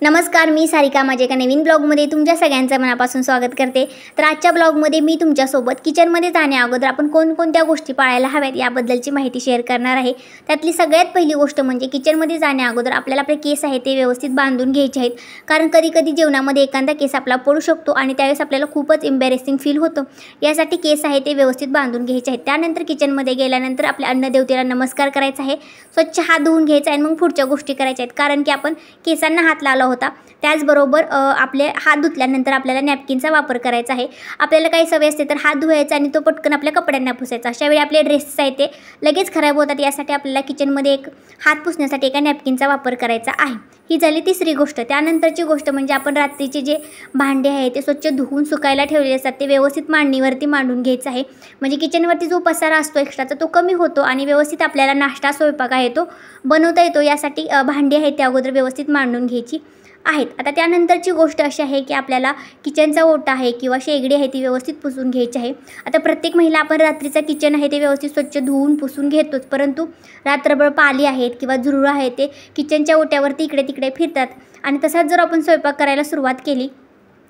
नमस्कार, मी सारिका माझ्या एका नवीन ब्लॉगमध्ये तुमच्या सगळ्यांचं मनापासून स्वागत करते। तर आजच्या ब्लॉगमध्ये मी तुमच्यासोबत किचनमध्ये जाण्याअगोदर आपण कोणकोणत्या गोष्टी पाळायला हव्यात याबद्दलची माहिती शेअर करणार आहे। त्यातली सगळ्यात पहिली गोष्ट म्हणजे किचनमध्ये जाण्याअगोदर आपल्याला आपले केस आहे ते व्यवस्थित बांधून घ्यायचे आहेत, कारण कधी-कधी जेवणामध्ये एखादा केस आपला पडू शकतो आणि त्यावेळेस आपल्याला खूपच एम्बॅरेसिंग फील होतं। यासाठी केस आहे ते व्यवस्थित बांधून घ्यायचे आहेत। त्यानंतर किचनमध्ये गेल्यानंतर आपल्या अन्नदेवतेला नमस्कार करायचा आहे, स्वच्छ हात धुवून घ्यायचा आहे, मग पुढच्या गोष्टी करायच्या आहेत, कारण की आपण केसांना हात लावला होता। त्याचबरोबर आपले हात धुतल्यानंतर आपल्याला नॅपकिनचा वापर करायचा आहे। आपल्याला काही सवय असते तर हात धुवायचा आणि तो पटकन आपल्या कपड्यांना पुसायचा, अशा वेळी आपले ड्रेसेस आहेत ते लगेच खराब होतात। यासाठी आपल्याला किचनमध्ये एक हात पुसण्यासाठी एका नॅपकिनचा वापर करायचा आहे। ही झाली तिसरी गोष्ट। त्यानंतरची गोष्ट म्हणजे आपण रात्रीचे जे भांडे आहे ते स्वच्छ धुवून सुकायला ठेवलेले असतात ते व्यवस्थित मांडणीवरती मांडून घ्यायचं आहे, म्हणजे किचनवरती जो पसारा असतो एक्स्ट्राचा तो कमी होतो आणि व्यवस्थित आपल्याला नाश्ता स्वयंपाक आहे तो बनवता येतो। यासाठी भांडी आहेत ते अगोदर व्यवस्थित मांडून घ्यायची आहेत। आता त्यानंतरची गोष्ट अशी आहे की आपल्याला किचनचा ओटा आहे किंवा शेगडी आहे ती व्यवस्थित पुसून घ्यायची आहे। आता प्रत्येक महिला आपण रात्रीचा किचन आहे ते व्यवस्थित स्वच्छ धुवून पुसून घेतोच, परंतु रात्रभर पाली आहेत किंवा झुरळ आहे ते किचनच्या ओट्यावरती इकडे तिकडे फिरतात आणि तसाच जर आपण स्वयंपाक करायला सुरुवात केली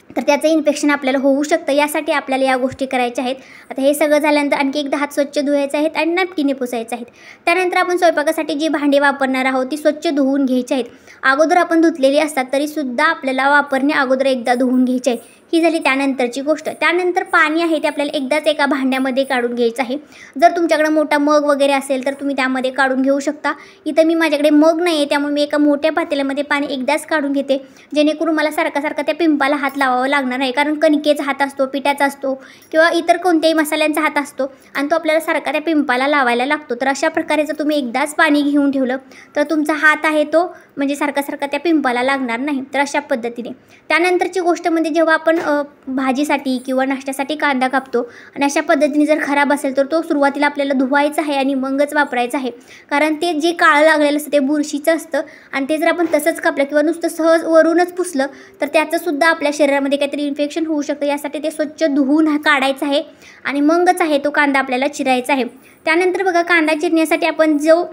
तर त्याचं इन्फेक्शन आपल्याला होऊ शकतं। यासाठी आपल्याला या गोष्टी करायच्या आहेत। आता हे सगळं झाल्यानंतर आणखी एकदा हात स्वच्छ धुवायचे आहेत आणि नॅपकिने पुसायचे आहेत। त्यानंतर आपण स्वयंपाकासाठी जी भांडी वापरणार आहोत ती स्वच्छ धुवून घ्यायची आहेत। अगोदर आपण धुतलेली असतात तरीसुद्धा आपल्याला वापरणे अगोदर एकदा धुवून घ्यायचे आहे। ही झाली त्यानंतरची गोष्ट। त्यानंतर पाणी आहे ते आपल्याला एकदाच एका भांड्यामध्ये काढून घ्यायचं आहे। जर तुमच्याकडे मोठा मग वगैरे असेल तर तुम्ही त्यामध्ये काढून घेऊ शकता। इथं मी माझ्याकडे मग नाही आहे त्यामुळे मी एका मोठ्या पातेल्यामध्ये पाणी एकदाच काढून घेते, जेणेकरून मला सारखा त्या पिंपाला हात लावावा लागणार नाही, कारण कणकेचा हात असतो, पिठाचा असतो किंवा इतर कोणत्याही मसाल्यांचा हात असतो आणि तो आपल्याला सारखा त्या पिंपाला लावायला लागतो। तर अशा प्रकारे जर तुम्ही एकदाच पाणी घेऊन ठेवलं तर तुमचा हात आहे तो म्हणजे सारखा त्या पिंपाला लागणार नाही। तर अशा पद्धतीने त्यानंतरची गोष्ट म्हणजे जेव्हा आपण भाजीसाठी किंवा नाश्त्यासाठी कांदा कापतो आणि अशा पद्धतीने जर खराब असेल तर तो सुरुवातीला आपल्याला धुवायचा आहे आणि मगच वापरायचा आहे, कारण ते जे काळं लागलेलं असतं ते बुरशीचं असतं आणि ते जर आपण तसंच कापलं किंवा नुसतं सहज वरूनच पुसलं तर त्याचंसुद्धा आपल्या शरीरामध्ये काहीतरी इन्फेक्शन होऊ शकतं। यासाठी ते स्वच्छ धुवून काढायचं आहे आणि मगच आहे तो कांदा आपल्याला चिरायचा आहे। त्यानंतर बघा, कांदा चिरण्यासाठी आपण जो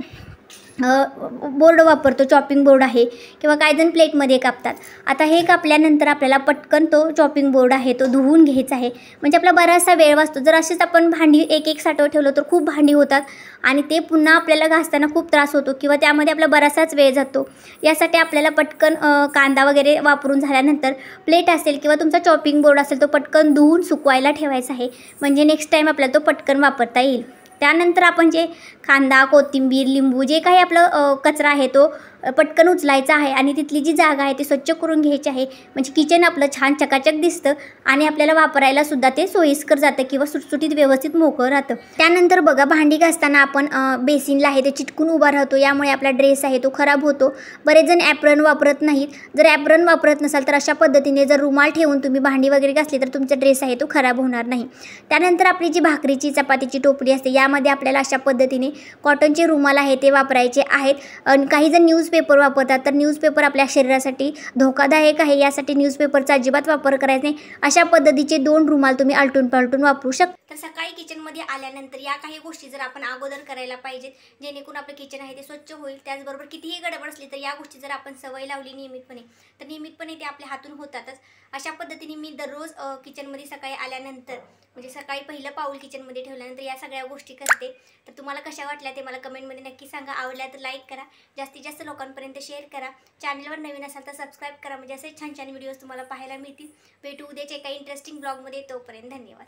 बोर्ड वापरतो, चॉपिंग बोर्ड आहे किंवा काही जण प्लेटमध्ये कापतात। आता हे कापल्यानंतर आपल्याला पटकन तो चॉपिंग बोर्ड आहे तो धुवून घ्यायचा आहे, म्हणजे आपला बराचसा वेळ वाचतो। जर असेच आपण भांडी एक साठवून ठेवलं तर खूप भांडी होतात आणि ते पुन्हा आपल्याला घासताना खूप त्रास होतो किंवा त्यामध्ये आपला बराचसाच वेळ जातो। यासाठी आपल्याला पटकन कांदा वगैरे वापरून झाल्यानंतर प्लेट असेल किंवा तुमचा चॉपिंग बोर्ड असेल तो पटकन धुवून सुकवायला ठेवायचा आहे, म्हणजे नेक्स्ट टाईम आपल्याला तो पटकन वापरता येईल। त्यानंतर आपण जे कांदा, कोथिंबीर, लिंबू जे काही आपलं कचरा आहे तो पटकन उचलायचा आहे आणि तिथली जी जागा आहे ती स्वच्छ करून घ्यायची आहे, म्हणजे किचन आपलं छान चकाचक दिसतं आणि आपल्याला वापरायला सुद्धा ते सोयीस्कर जातं किंवा सुटसुटीत व्यवस्थित मोकळं राहतं। त्यानंतर बघा, भांडी घासताना आपण बेसिनला आहे ते चिटकून उभा राहतो, यामुळे आपला ड्रेस आहे तो खराब होतो। बरेच जण ॲप्रन वापरत नाहीत। जर ॲप्रन वापरत नसाल तर अशा पद्धतीने जर रुमाल ठेवून तुम्ही भांडी वगैरे घासली तर तुमचा ड्रेस आहे तो खराब होणार नाही। त्यानंतर आपली जी भाकरीची चपातीची टोपली असते यामध्ये आपल्याला अशा पद्धतीने कॉटनचे रुमाल आहे ते वापरायचे आहेत। आणि काही जण न्यूजपेपर वापरतात, तर न्यूजपेपर आपल्या शरीरासाठी धोकादायक आहे, यासाठी न्यूजपेपरचा अजिबात वापर करायचा नाही। अशा पद्धतीचे 2 रुमाल तुम्ही आलटून पालटून वापरू शकता। तर सकाळी किचनमध्ये आल्यानंतर या काही गोष्टी जर आपण अगोदर करायला पाहिजेत, जेणेकरून आपलं किचन आहे ते स्वच्छ होईल। त्याचबरोबर कितीही गडबड असली तर या गोष्टी जर आपण सवय लावली नियमितपणे तर नियमितपणे ते आपल्या हातून होतातच। अशा पद्धतीने मी दररोज किचनमध्ये सकाळी आल्यानंतर म्हणजे सकाळी पहिलं पाऊल किचनमध्ये ठेवल्यानंतर या सगळ्या गोष्टी करते। तर तुम्हाला कशा वाटल्या ते मला कमेंटमध्ये नक्की सांगा। आवडल्या तर लाईक करा, जास्तीत जास्त लोकांपर्यंत शेअर करा, चॅनलवर नवीन असाल तर सबस्क्राईब करा, म्हणजे असे छान छान व्हिडिओज तुम्हाला पाहायला मिळतील। भेटू उद्याच्या एका इंटरेस्टिंग ब्लॉगमध्ये, तोपर्यंत धन्यवाद।